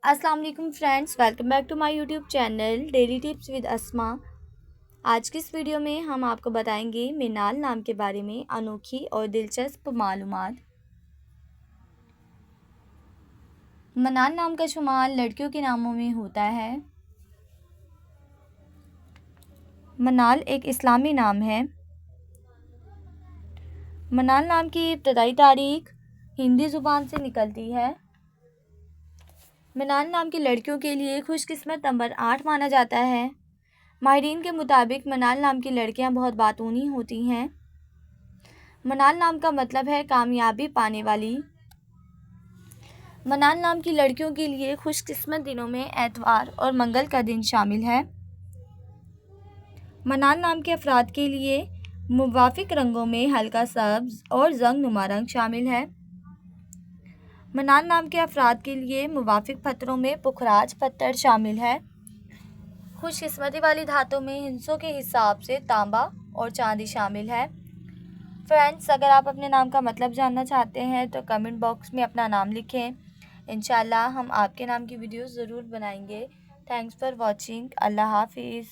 अस्सलाम वालेकुम friends, welcome back to my YouTube channel daily tips with Asma. आज की इस वीडियो में हम आपको बताएंगे मिनाल नाम के बारे में अनोखी और दिलचस्प मालूमात। मनाल नाम का शुमार लड़कियों के नामों में होता है। मनाल एक इस्लामी नाम है। मनाल नाम की इब्तदाई तारीख हिंदी ज़ुबान से निकलती है। मनाल नाम की लड़कियों के लिए खुशकिस्मत नंबर 8 माना जाता है। माहिरीन के मुताबिक मनाल नाम की लड़कियां बहुत बातूनी होती हैं। मनाल नाम का मतलब है कामयाबी पाने वाली। मनाल नाम की लड़कियों के लिए खुशकिस्मत दिनों में एतवार और मंगल का दिन शामिल है। मनाल नाम के अफराद के लिए मुवाफिक रंगों में हल्का सब्ज और जंग नुमा रंग शामिल है। मनाल नाम के अफराद के लिए मुवाफिक पत्थरों में पुखराज पत्थर शामिल है। खुशकिस्मती वाली धातों में हिंसों के हिसाब से तांबा और चांदी शामिल है। फ्रेंड्स, अगर आप अपने नाम का मतलब जानना चाहते हैं तो कमेंट बॉक्स में अपना नाम लिखें। इंशाल्लाह हम आपके नाम की वीडियोस ज़रूर बनाएंगे। Thanks for watching. अल्लाह हाफिज़।